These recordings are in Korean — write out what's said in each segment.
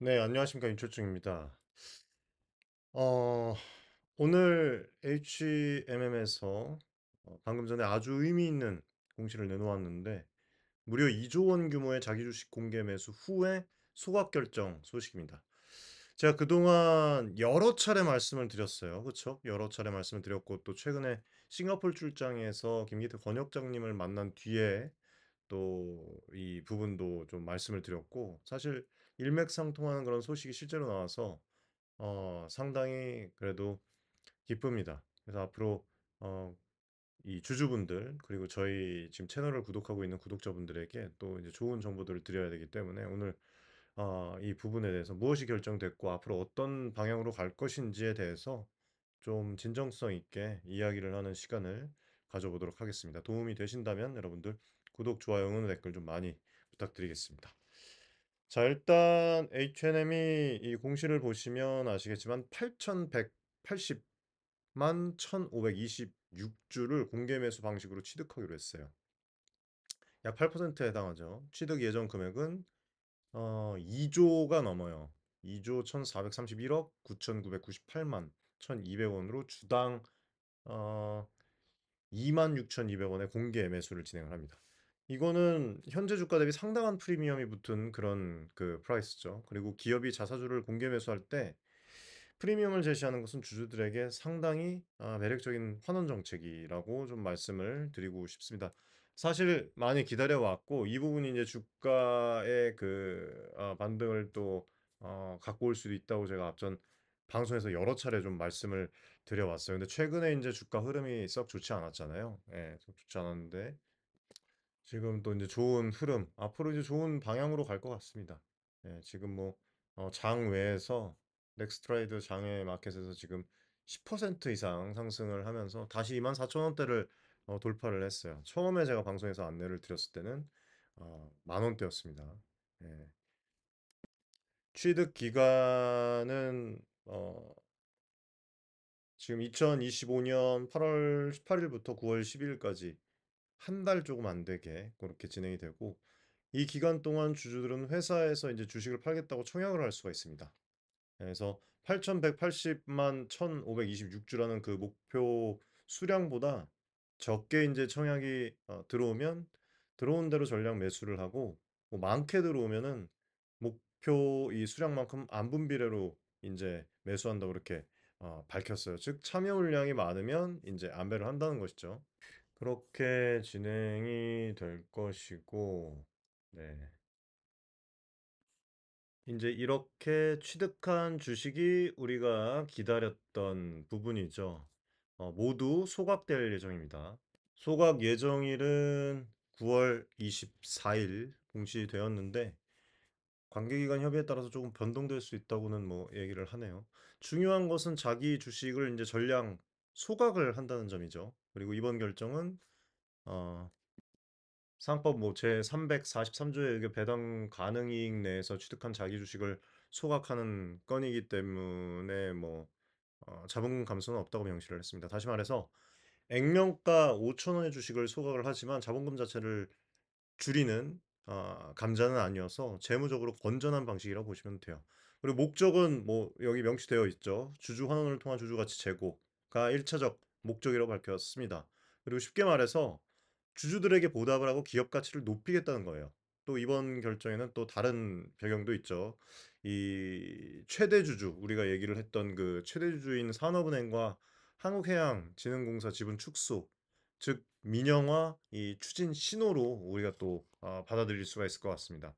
네, 안녕하십니까. 윤철중입니다. 어, 오늘 HMM에서 방금 전에 아주 의미 있는 공시를 내놓았는데, 무려 2조 원 규모의 자기 주식 공개 매수 후에 소각 결정 소식입니다. 제가 그동안 여러 차례 말씀을 드렸어요. 그렇죠? 여러 차례 말씀을 드렸고, 또 최근에 싱가포르 출장에서 김기태 권역장님을 만난 뒤에 또 이 부분도 좀 말씀을 드렸고, 사실 일맥상통하는 그런 소식이 실제로 나와서 상당히 그래도 기쁩니다. 그래서 앞으로 어, 이 주주분들 그리고 저희 지금 채널을 구독하고 있는 구독자분들에게 또 이제 좋은 정보들을 드려야 되기 때문에 오늘 이 부분에 대해서 무엇이 결정됐고 앞으로 어떤 방향으로 갈 것인지에 대해서 좀 진정성 있게 이야기를 하는 시간을 가져보도록 하겠습니다. 도움이 되신다면 여러분들 구독, 좋아요, 응원 댓글 좀 많이 부탁드리겠습니다. 자, 일단 H&M이 이 공시를 보시면 아시겠지만 8,180만 1,526주를 공개 매수 방식으로 취득하기로 했어요. 약 8%에 해당하죠. 취득 예정 금액은 2조가 넘어요. 2조 1,431억 9,998만 1,200원으로 주당 어, 26,200원의 공개 매수를 진행을 합니다. 이거는 현재 주가 대비 상당한 프리미엄이 붙은 그런 그 프라이스죠. 그리고 기업이 자사주를 공개 매수할 때 프리미엄을 제시하는 것은 주주들에게 상당히 매력적인 환원 정책이라고 좀 말씀을 드리고 싶습니다. 사실 많이 기다려왔고 이 부분이 이제 주가의 그 반등을 또 갖고 올 수도 있다고 제가 앞전 방송에서 여러 차례 좀 말씀을 드려왔어요. 근데 최근에 이제 주가 흐름이 썩 좋지 않았잖아요. 예, 썩 좋지 않았는데 지금 또 이제 좋은 흐름, 앞으로 이제 좋은 방향으로 갈 것 같습니다. 예, 지금 뭐, 장 외에서 넥스트라이드 장외 마켓에서 지금 10% 이상 상승을 하면서 다시 24,000원대를 돌파를 했어요. 처음에 제가 방송에서 안내를 드렸을 때는 만 원대였습니다. 예. 취득 기간은 지금 2025년 8월 18일부터 9월 10일까지 한 달 조금 안 되게 그렇게 진행이 되고 이 기간 동안 주주들은 회사에서 이제 주식을 팔겠다고 청약을 할 수가 있습니다. 그래서 8,180만 1,526주라는 그 목표 수량보다 적게 이제 청약이 들어오면 들어온 대로 전량 매수를 하고 뭐 많게 들어오면은 목표 이 수량만큼 안분 비례로 이제 매수한다고 그렇게 밝혔어요. 즉 참여 물량이 많으면 이제 안배를 한다는 것이죠. 그렇게 진행이 될 것이고, 네. 이제 이렇게 취득한 주식이 우리가 기다렸던 부분이죠. 모두 소각될 예정입니다. 소각 예정일은 9월 24일 공시되었는데, 관계기관 협의에 따라서 조금 변동될 수 있다고는 뭐 얘기를 하네요. 중요한 것은 자기 주식을 이제 전량 소각을 한다는 점이죠. 그리고 이번 결정은 어, 상법 뭐 제 343조에 의해 배당 가능 이익 내에서 취득한 자기 주식을 소각하는 건이기 때문에 뭐 자본금 감소는 없다고 명시를 했습니다. 다시 말해서 액면가 5천 원의 주식을 소각을 하지만 자본금 자체를 줄이는 감자는 아니어서 재무적으로 건전한 방식이라고 보시면 돼요. 그리고 목적은 뭐 여기 명시되어 있죠. 주주 환원을 통한 주주 가치 제고가 1차적 목적이라고 밝혔습니다. 그리고 쉽게 말해서 주주들에게 보답을 하고 기업 가치를 높이겠다는 거예요. 또 이번 결정에는 또 다른 배경도 있죠. 이 최대 주주, 우리가 얘기를 했던 그 최대 주주인 산업은행과 한국해양진흥공사 지분 축소, 즉 민영화 이 추진 신호로 우리가 또 받아들일 수가 있을 것 같습니다.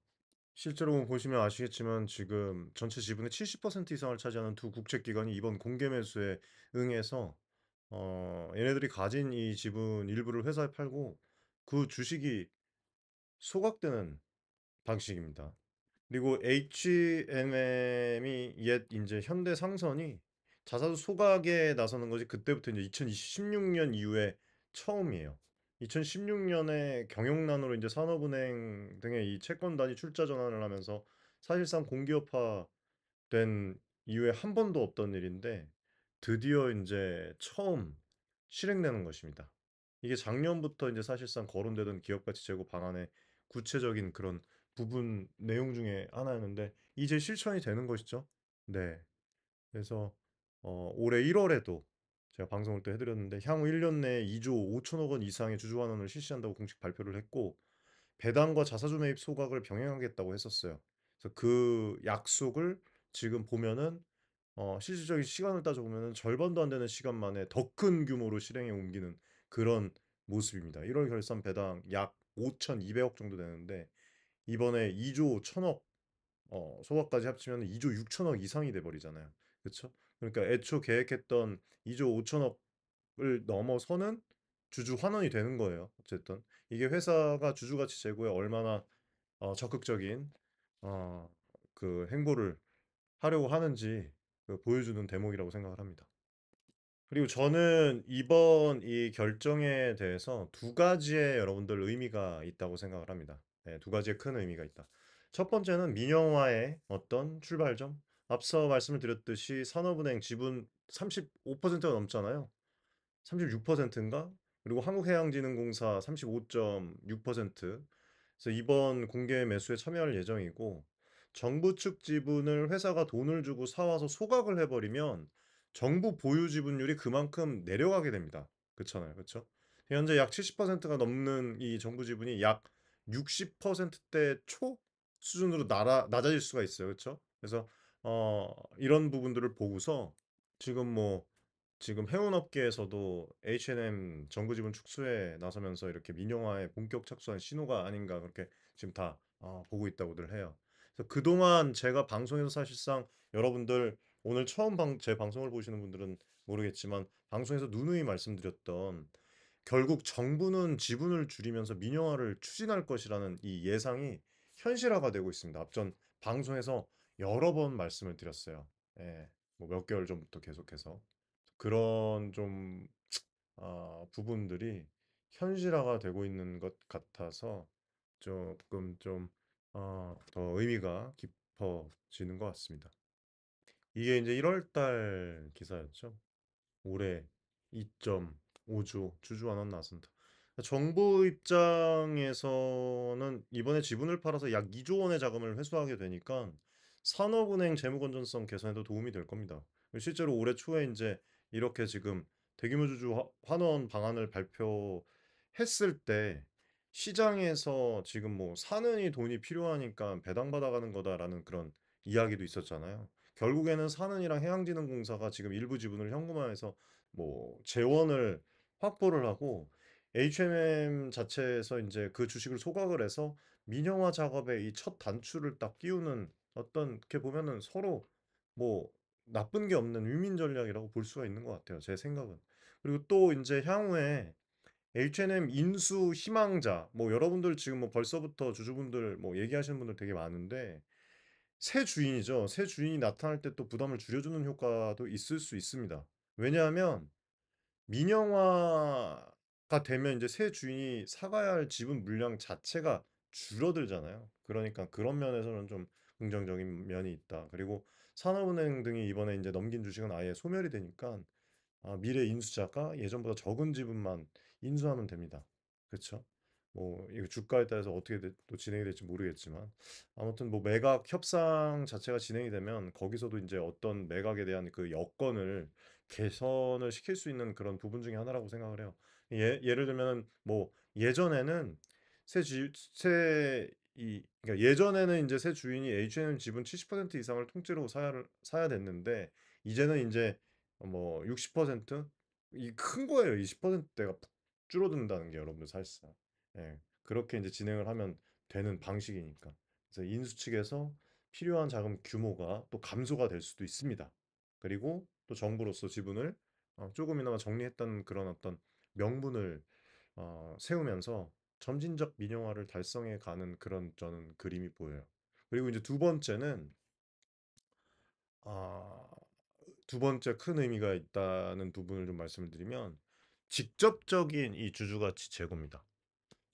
실제로 보시면 아시겠지만 지금 전체 지분의 70% 이상을 차지하는 두 국책기관이 이번 공개 매수에 응해서 얘네들이 가진 이 지분 일부를 회사에 팔고 그 주식이 소각되는 방식입니다. 그리고 H&M이 옛 이제 현대상선이 자사주 소각에 나서는 것이 그때부터 이제 2016년 이후에 처음이에요. 2016년에 경영난으로 이제 산업은행 등의 이 채권단이 출자 전환을 하면서 사실상 공기업화 된 이후에 한 번도 없던 일인데 드디어 이제 처음 실행되는 것입니다. 이게 작년부터 이제 사실상 거론되던 기업가치 제고 방안의 구체적인 그런 부분 내용 중에 하나였는데 이제 실천이 되는 것이죠. 네. 그래서 올해 1 월에도 제가 방송을 또 해 드렸는데 향후 1년 내에 2조 5천억 원 이상의 주주 환원을 실시한다고 공식 발표를 했고 배당과 자사주 매입 소각을 병행하겠다고 했었어요. 그래서 그 약속을 지금 보면은 실질적인 시간을 따져 보면은 절반도 안 되는 시간 만에 더 큰 규모로 실행에 옮기는 그런 모습입니다. 1월 결산 배당 약 5,200억 정도 되는데 이번에 2조 1,000억 소각까지 합치면 2조 6천억 이상이 돼 버리잖아요. 그쵸? 그러니까 애초 계획했던 2조 5천억을 넘어서는 주주 환원이 되는 거예요. 어쨌든 이게 회사가 주주 가치 제고에 얼마나 적극적인 어 그 행보를 하려고 하는지 보여주는 대목이라고 생각을 합니다. 그리고 저는 이번 이 결정에 대해서 두 가지의 여러분들 의미가 있다고 생각을 합니다. 네, 두 가지의 큰 의미가 있다. 첫 번째는 민영화의 어떤 출발점. 앞서 말씀을 드렸듯이 산업은행 지분 35%가 넘잖아요. 36%인가? 그리고 한국해양진흥공사 35.6%. 그래서 이번 공개 매수에 참여할 예정이고 정부 측 지분을 회사가 돈을 주고 사와서 소각을 해버리면 정부 보유 지분율이 그만큼 내려가게 됩니다. 그렇잖아요. 그렇죠? 현재 약 70%가 넘는 이 정부 지분이 약 60%대 초 수준으로 낮아질 수가 있어요. 그렇죠? 그래서 이런 부분들을 보고서 지금 뭐 지금 해운업계에서도 H&M 정부 지분 축소에 나서면서 이렇게 민영화에 본격 착수한 신호가 아닌가 그렇게 지금 다 보고 있다고들 해요. 그래서 그동안 제가 방송에서 사실상 여러분들 오늘 처음 제 방송을 보시는 분들은 모르겠지만 방송에서 누누이 말씀드렸던 결국 정부는 지분을 줄이면서 민영화를 추진할 것이라는 이 예상이 현실화가 되고 있습니다. 앞전 방송에서 여러 번 말씀을 드렸어요. 예, 뭐 몇 개월 전부터 계속해서. 그런 좀 부분들이 현실화가 되고 있는 것 같아서 조금 좀 더 의미가 깊어지는 것 같습니다. 이게 이제 1월 달 기사였죠. 올해 2.5조 주주 환원 나선다. 정부 입장에서는 이번에 지분을 팔아서 약 2조 원의 자금을 회수하게 되니까 산업은행 재무 건전성 개선에도 도움이 될 겁니다. 실제로 올해 초에 이제 이렇게 지금 대규모 주주 환원 방안을 발표했을 때 시장에서 지금 뭐 사는이 돈이 필요하니까 배당받아가는 거다라는 그런 이야기도 있었잖아요. 결국에는 사는이랑 해양진흥공사가 지금 일부 지분을 현금화해서 뭐 재원을 확보를 하고 H&M 자체에서 이제 그 주식을 소각을 해서 민영화 작업에 이 첫 단추를 딱 끼우는 어떤 이렇게 보면은 서로 뭐 나쁜 게 없는 윈윈 전략이라고 볼 수가 있는 것 같아요. 제 생각은. 그리고 또 이제 향후에 H&M 인수 희망자 뭐 여러분들 지금 뭐 벌써부터 주주분들 뭐 얘기하시는 분들 되게 많은데 새 주인이죠. 새 주인이 나타날 때 또 부담을 줄여주는 효과도 있을 수 있습니다. 왜냐하면 민영화가 되면 이제 새 주인이 사가야 할 지분 물량 자체가 줄어들잖아요. 그러니까 그런 면에서는 좀 긍정적인 면이 있다. 그리고 산업은행 등이 이번에 이제 넘긴 주식은 아예 소멸이 되니까 미래 인수자가 예전보다 적은 지분만 인수하면 됩니다. 그렇죠? 뭐 이거 주가에 따라서 어떻게 또 진행이 될지 모르겠지만 아무튼 뭐 매각 협상 자체가 진행이 되면 거기서도 이제 어떤 매각에 대한 그 여건을 개선을 시킬 수 있는 그런 부분 중에 하나라고 생각을 해요. 예를 들면은 뭐 예전에는 그러니까 예전에는 이제 새 주인이 H&M 지분 70% 이상을 통째로 사야 됐는데 이제는 이제 뭐 60%? 이 큰 거예요. 이 10%대가 푹 줄어든다는 게 여러분들 사실상. 예. 그렇게 이제 진행을 하면 되는 방식이니까. 그래서 인수 측에서 필요한 자금 규모가 또 감소가 될 수도 있습니다. 그리고 또 정부로서 지분을 조금이나마 정리했다는 그런 어떤 명분을 세우면서 점진적 민영화를 달성해 가는 그런 저는 그림이 보여요. 그리고 이제 두 번째는 아, 두 번째 큰 의미가 있다는 부분을 좀 말씀을 드리면 직접적인 이 주주가치 제고입니다.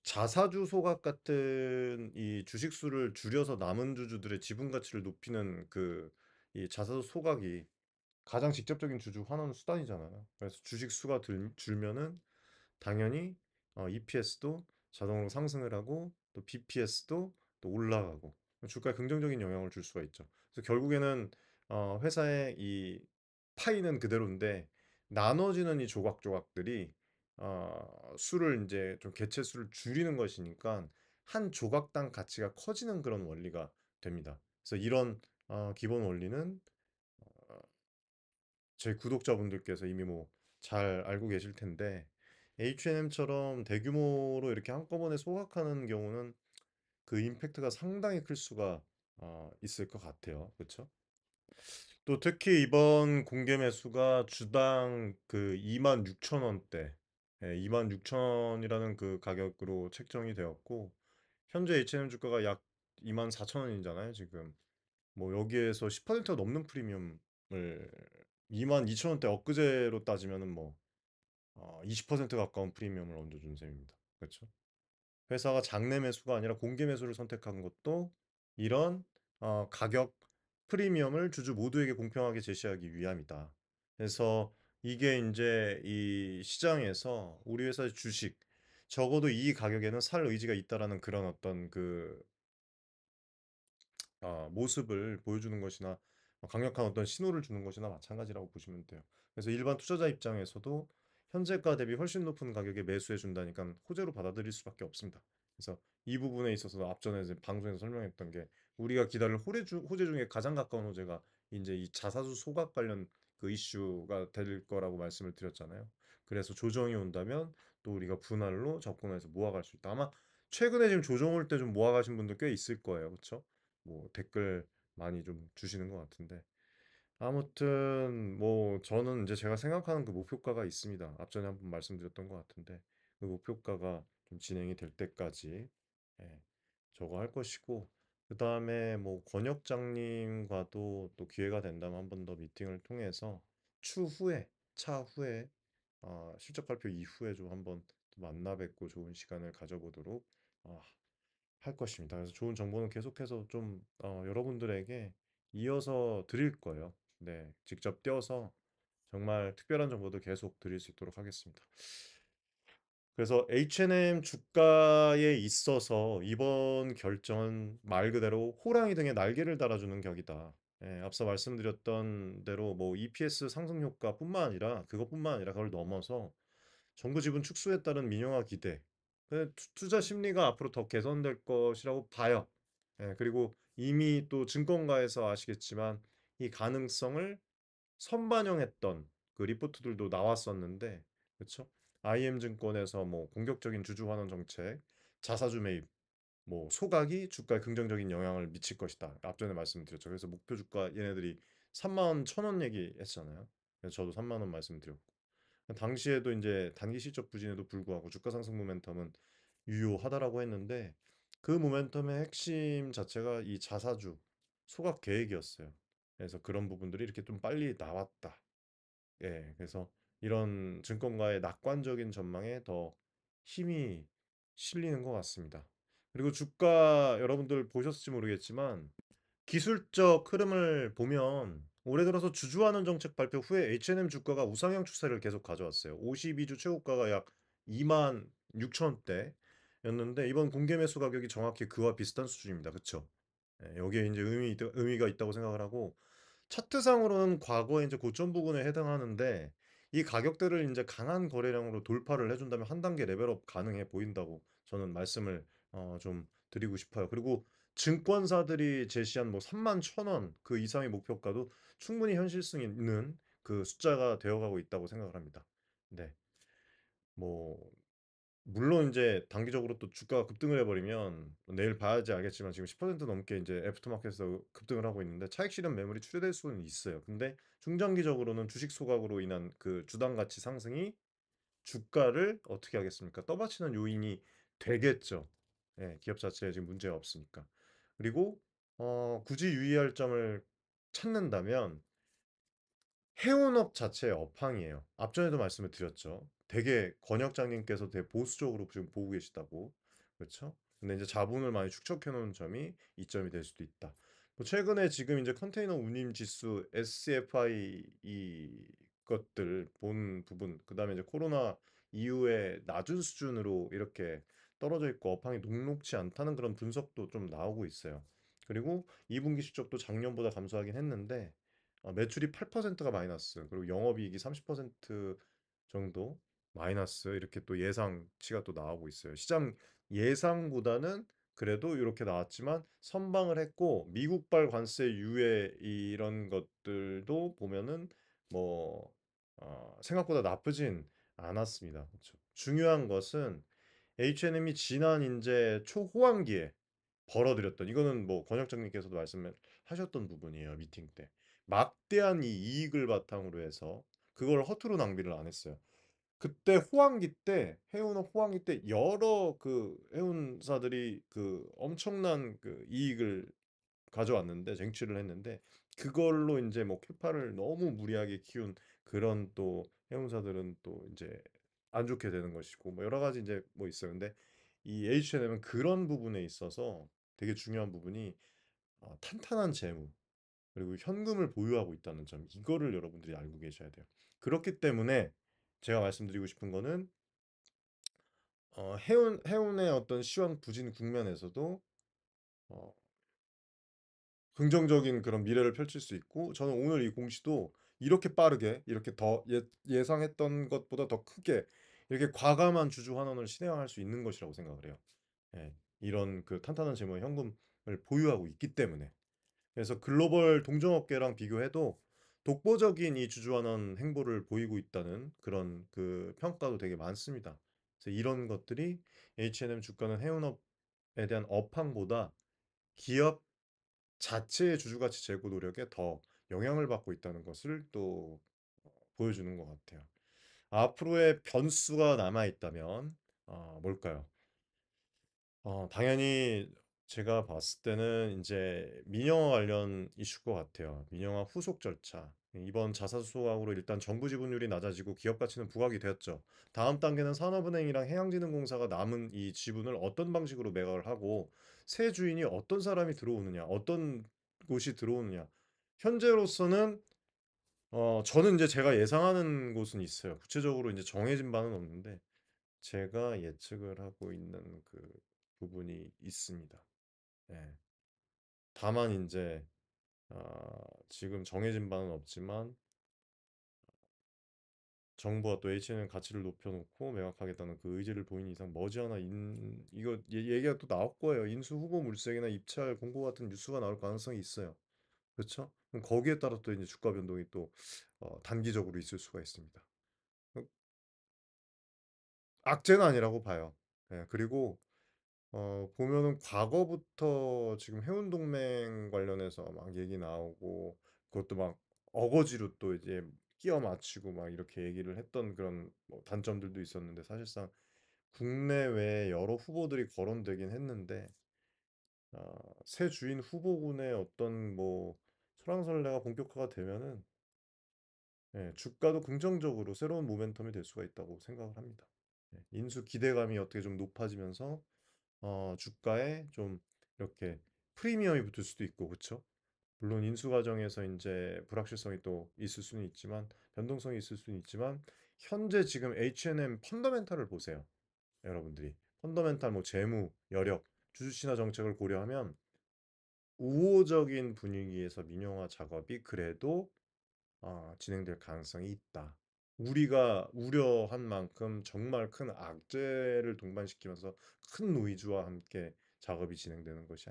자사주 소각 같은 이 주식 수를 줄여서 남은 주주들의 지분 가치를 높이는 그 이 자사주 소각이 가장 직접적인 주주 환원 수단이잖아요. 그래서 주식 수가 줄면은 당연히 EPS도 자동으로 상승을 하고 또 BPS도 또 올라가고 주가에 긍정적인 영향을 줄 수가 있죠. 그래서 결국에는 회사의 이 파이는 그대로인데 나눠지는 이 조각조각들이 수를 이제 좀 개체 수를 줄이는 것이니까 한 조각당 가치가 커지는 그런 원리가 됩니다. 그래서 이런 기본 원리는 어, 제 구독자분들께서 이미 뭐 잘 알고 계실 텐데 H&M처럼 대규모로 이렇게 한꺼번에 소각하는 경우는 그 임팩트가 상당히 클 수가 있을 것 같아요. 그렇죠? 또 특히 이번 공개 매수가 주당 그 26,000원대, 26,000원이라는 그 가격으로 책정이 되었고 현재 H&M 주가가 약 24,000원이잖아요, 지금. 뭐 여기에서 10%가 넘는 프리미엄을 22,000원대 엊그제로 따지면은 뭐 20% 가까운 프리미엄을 얹어준 셈입니다. 그렇죠? 회사가 장내 매수가 아니라 공개 매수를 선택한 것도 이런 가격 프리미엄을 주주 모두에게 공평하게 제시하기 위함이다. 그래서 이게 이제 이 시장에서 우리 회사의 주식 적어도 이 가격에는 살 의지가 있다라는 그런 어떤 그 모습을 보여주는 것이나 강력한 어떤 신호를 주는 것이나 마찬가지라고 보시면 돼요. 그래서 일반 투자자 입장에서도 현재가 대비 훨씬 높은 가격에 매수해 준다니까 호재로 받아들일 수밖에 없습니다. 그래서 이 부분에 있어서 앞전에 이제 방송에서 설명했던 게 우리가 기다릴 호재 중에 가장 가까운 호재가 이제 이 자사주 소각 관련 그 이슈가 될 거라고 말씀을 드렸잖아요. 그래서 조정이 온다면 또 우리가 분할로 접근해서 모아갈 수 있다. 아마 최근에 지금 조정 올 때 좀 모아가신 분들 꽤 있을 거예요. 그렇죠? 뭐 댓글 많이 좀 주시는 것 같은데 아무튼 뭐 저는 이제 제가 생각하는 그 목표가가 있습니다. 앞전에 한번 말씀드렸던 것 같은데 그 목표가가 좀 진행이 될 때까지 예, 저거 할 것이고 그 다음에 뭐 권역장님과도 또 기회가 된다면 한 번 더 미팅을 통해서 차후에 실적 발표 이후에 좀 한번 또 만나 뵙고 좋은 시간을 가져보도록 어, 할 것입니다. 그래서 좋은 정보는 계속해서 좀 여러분들에게 이어서 드릴 거예요. 네, 직접 뛰어서 정말 특별한 정보도 계속 드릴 수 있도록 하겠습니다. 그래서 H&M 주가에 있어서 이번 결정은 말 그대로 호랑이 등에 날개를 달아주는 격이다. 예, 앞서 말씀드렸던 대로 뭐 EPS 상승 효과뿐만 아니라 그것뿐만 아니라 그걸 넘어서 정부 지분 축소에 따른 민영화 기대, 투자 심리가 앞으로 더 개선될 것이라고 봐요. 예, 그리고 이미 또 증권가에서 아시겠지만 이 가능성을 선반영했던 그 리포트들도 나왔었는데, 그렇죠? IM증권에서 뭐 공격적인 주주 환원 정책, 자사주 매입, 뭐 소각이 주가에 긍정적인 영향을 미칠 것이다. 앞전에 말씀드렸죠. 그래서 목표 주가 얘네들이 3만 1천 원 얘기했잖아요. 그래서 저도 3만 원 말씀드렸고. 당시에도 이제 단기 실적 부진에도 불구하고 주가 상승 모멘텀은 유효하다라고 했는데 그 모멘텀의 핵심 자체가 이 자사주 소각 계획이었어요. 그래서 그런 부분들이 이렇게 좀 빨리 나왔다. 예, 그래서 이런 증권가의 낙관적인 전망에 더 힘이 실리는 것 같습니다. 그리고 주가 여러분들 보셨을지 모르겠지만 기술적 흐름을 보면 올해 들어서 주주환원 정책 발표 후에 H&M 주가가 우상향 추세를 계속 가져왔어요. 52주 최고가가 약 2만 6천 원대였는데 이번 공개 매수 가격이 정확히 그와 비슷한 수준입니다. 그렇죠? 여기에 이제 의미가 있다고 생각을 하고 차트상으로는 과거에 이제 고점 부근에 해당하는데 이 가격대를 이제 강한 거래량으로 돌파를 해준다면 한 단계 레벨업 가능해 보인다고 저는 말씀을 좀 드리고 싶어요. 그리고 증권사들이 제시한 뭐 3만 1천 원 그 이상의 목표가도 충분히 현실성 있는 그 숫자가 되어가고 있다고 생각을 합니다. 네, 뭐 물론 이제 단기적으로 또 주가가 급등을 해버리면 내일 봐야지 알겠지만 지금 10% 넘게 이제 애프터마켓에서 급등을 하고 있는데 차익 실현 매물이 출회될 수는 있어요. 근데 중장기적으로는 주식 소각으로 인한 그 주당 가치 상승이 주가를 어떻게 하겠습니까? 떠받치는 요인이 되겠죠. 예, 기업 자체에 지금 문제가 없으니까. 그리고 굳이 유의할 점을 찾는다면 해운업 자체의 업황이에요. 앞전에도 말씀을 드렸죠. 되게 권역장님께서 되게 보수적으로 지금 보고 계시다고. 그렇죠? 근데 이제 자본을 많이 축적해 놓은 점이 이점이 될 수도 있다. 뭐 최근에 지금 이제 컨테이너 운임 지수 SCFI 이 것들 본 부분, 그다음에 이제 코로나 이후에 낮은 수준으로 이렇게 떨어져 있고 업황이 녹록지 않다는 그런 분석도 좀 나오고 있어요. 그리고 2분기 실적도 작년보다 감소하긴 했는데 매출이 8%가 마이너스, 그리고 영업이익이 30% 정도 마이너스, 이렇게 또 예상치가 또 나오고 있어요. 시장 예상보다는 그래도 이렇게 나왔지만 선방을 했고, 미국발 관세 유예 이런 것들도 보면은 뭐 생각보다 나쁘진 않았습니다. 그렇죠. 중요한 것은 H&M이 지난 이제 초호황기에 벌어들였던, 이거는 뭐 권혁장님께서도 말씀하셨던 부분이에요. 미팅 때 막대한 이 이익을 바탕으로 해서 그걸 허투루 낭비를 안 했어요. 그때 호황기 때, 해운 호황기 때 여러 그 해운사들이 그 엄청난 그 이익을 가져왔는데, 쟁취를 했는데, 그걸로 이제 뭐 캐파를 너무 무리하게 키운 그런 또 해운사들은 또 이제 안 좋게 되는 것이고, 뭐 여러 가지 이제 뭐 있어요. 근데 이 H&M은 그런 부분에 있어서 되게 중요한 부분이 탄탄한 재무, 그리고 현금을 보유하고 있다는 점, 이거를 여러분들이 알고 계셔야 돼요. 그렇기 때문에 제가 말씀드리고 싶은 거는 해운의 어떤 시황 부진 국면에서도 어, 긍정적인 그런 미래를 펼칠 수 있고, 저는 오늘 이 공시도 이렇게 빠르게, 이렇게 더 예상했던 것보다 더 크게 이렇게 과감한 주주 환원을 실행할 수 있는 것이라고 생각을 해요. 예, 이런 그 탄탄한 재무 현금을 보유하고 있기 때문에. 그래서 글로벌 동종업계랑 비교해도 독보적인 이 주주 환원 행보를 보이고 있다는 그런 그 평가도 되게 많습니다. 그래서 이런 것들이 H&M 주가는 해운업에 대한 업황보다 기업 자체의 주주가치 제고 노력에 더 영향을 받고 있다는 것을 또 보여주는 것 같아요. 앞으로의 변수가 남아 있다면 뭘까요? 당연히 제가 봤을 때는 이제 민영화 관련 이슈일 것 같아요. 민영화 후속 절차. 이번 자사주 소각으로 일단 정부 지분율이 낮아지고 기업 가치는 부각이 되었죠. 다음 단계는 산업은행이랑 해양진흥공사가 남은 이 지분을 어떤 방식으로 매각을 하고, 새 주인이 어떤 사람이 들어오느냐, 어떤 곳이 들어오느냐. 현재로서는 저는 이제 제가 예상하는 곳은 있어요. 구체적으로 이제 정해진 바는 없는데 제가 예측을 하고 있는 그 부분이 있습니다. 예. 다만 이제 지금 정해진 바는 없지만 정부가 또 H는 가치를 높여놓고 매각하겠다는 그 의지를 보이는 이상 머지않아 이거 얘기가 또 나올 거예요. 인수 후보 물색이나 입찰 공고 같은 뉴스가 나올 가능성이 있어요. 그렇죠? 그럼 거기에 따라 또 이제 주가 변동이 또 단기적으로 있을 수가 있습니다. 악재는 아니라고 봐요. 예, 그리고 보면은 과거부터 지금 해운동맹 관련해서 막 얘기 나오고, 그것도 막 어거지로 또 이제 끼워 맞추고 막 이렇게 얘기를 했던 그런 뭐 단점들도 있었는데, 사실상 국내외 여러 후보들이 거론되긴 했는데 새 주인 후보군의 어떤 뭐 설왕설래가 본격화가 되면은 예, 주가도 긍정적으로 새로운 모멘텀이 될 수가 있다고 생각을 합니다. 예, 인수 기대감이 어떻게 좀 높아지면서 주가에 좀 이렇게 프리미엄이 붙을 수도 있고, 그렇죠? 물론 인수 과정에서 이제 불확실성이 또 있을 수는 있지만, 변동성이 있을 수는 있지만, 현재 지금 H&M 펀더멘탈을 보세요. 여러분들이 펀더멘탈 뭐 재무, 여력, 주주 친화 정책을 고려하면 우호적인 분위기에서 민영화 작업이 그래도 진행될 가능성이 있다. 우리가 우려한 만큼 정말 큰 악재를 동반시키면서 큰 노이즈와 함께 작업이 진행되는 것이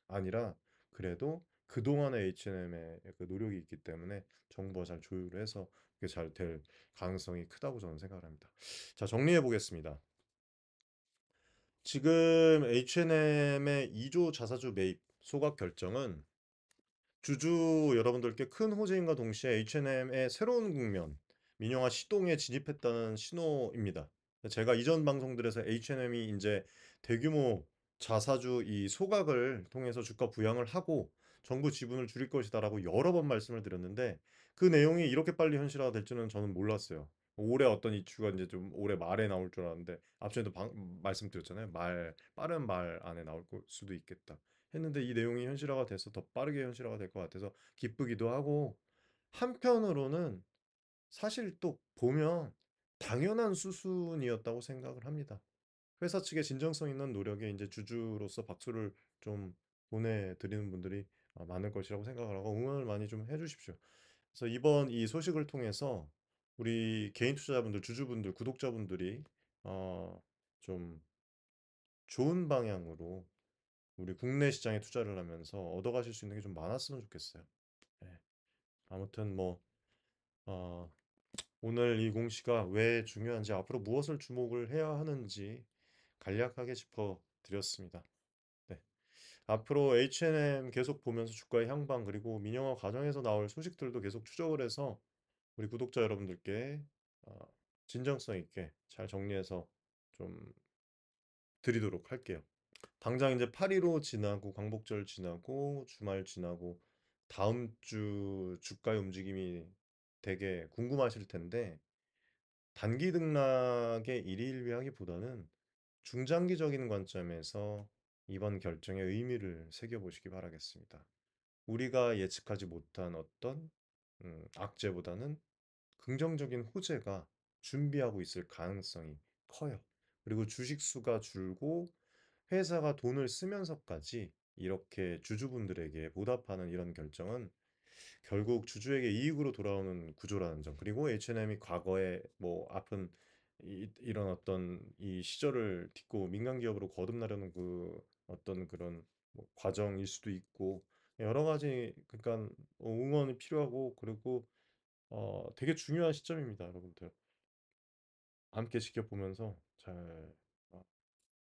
아니라 그래도 그동안의 H&M의 그 노력이 있기 때문에 정부가 잘 조율을 해서 그게 잘 될 가능성이 크다고 저는 생각을 합니다. 자, 정리해 보겠습니다. 지금 H&M의 2조 자사주 매입 소각 결정은 주주 여러분들께 큰 호재인과 동시에 H&M의 새로운 국면, 민영화 시동에 진입했다는 신호입니다. 제가 이전 방송들에서 H&M이 이제 대규모 자사주 이 소각을 통해서 주가 부양을 하고 정부 지분을 줄일 것이다라고 여러 번 말씀을 드렸는데, 그 내용이 이렇게 빨리 현실화가 될 줄은 저는 몰랐어요. 올해 어떤 이슈가 이제 좀 올해 말에 나올 줄 알았는데, 앞전에도 말씀드렸잖아요. 빠른 말 안에 나올 수도 있겠다 했는데, 이 내용이 현실화가 돼서 더 빠르게 현실화가 될 것 같아서 기쁘기도 하고, 한편으로는 사실 또 보면 당연한 수순이었다고 생각을 합니다. 회사 측의 진정성 있는 노력에 이제 주주로서 박수를 좀 보내드리는 분들이 많을 것이라고 생각을 하고 응원을 많이 좀 해주십시오. 그래서 이번 이 소식을 통해서 우리 개인 투자자분들, 주주분들, 구독자분들이 어, 좀 좋은 방향으로 우리 국내 시장에 투자를 하면서 얻어가실 수 있는 게 좀 많았으면 좋겠어요. 네. 아무튼 뭐 어, 오늘 이 공시가 왜 중요한지 앞으로 무엇을 주목을 해야 하는지 간략하게 짚어드렸습니다. 네. 앞으로 H&M 계속 보면서 주가의 향방 그리고 민영화 과정에서 나올 소식들도 계속 추적을 해서 우리 구독자 여러분들께 어, 진정성 있게 잘 정리해서 좀 드리도록 할게요. 당장 이제 8.15 지나고 광복절 지나고 주말 지나고 다음 주 주가의 움직임이 되게 궁금하실 텐데 단기 등락의 일희일비하기보다는 중장기적인 관점에서 이번 결정에 의미를 새겨보시기 바라겠습니다. 우리가 예측하지 못한 어떤 악재보다는 긍정적인 호재가 준비하고 있을 가능성이 커요. 그리고 주식 수가 줄고 회사가 돈을 쓰면서까지 이렇게 주주분들에게 보답하는 이런 결정은 결국 주주에게 이익으로 돌아오는 구조라는 점. 그리고 H&M이 과거에 뭐 아픈 이런 어떤 이 시절을 딛고 민간 기업으로 거듭나려는 그 어떤 그런 뭐 과정일 수도 있고 여러 가지 그러니까 응원이 필요하고 그리고 되게 중요한 시점입니다, 여러분들. 함께 지켜보면서 잘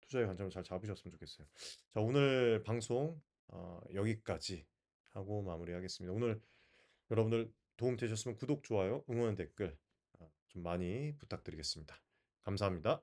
투자의 관점을 잘 잡으셨으면 좋겠어요. 자, 오늘 방송 여기까지 하고 마무리하겠습니다. 오늘 여러분들 도움 되셨으면 구독, 좋아요, 응원 댓글 좀 많이 부탁드리겠습니다. 감사합니다.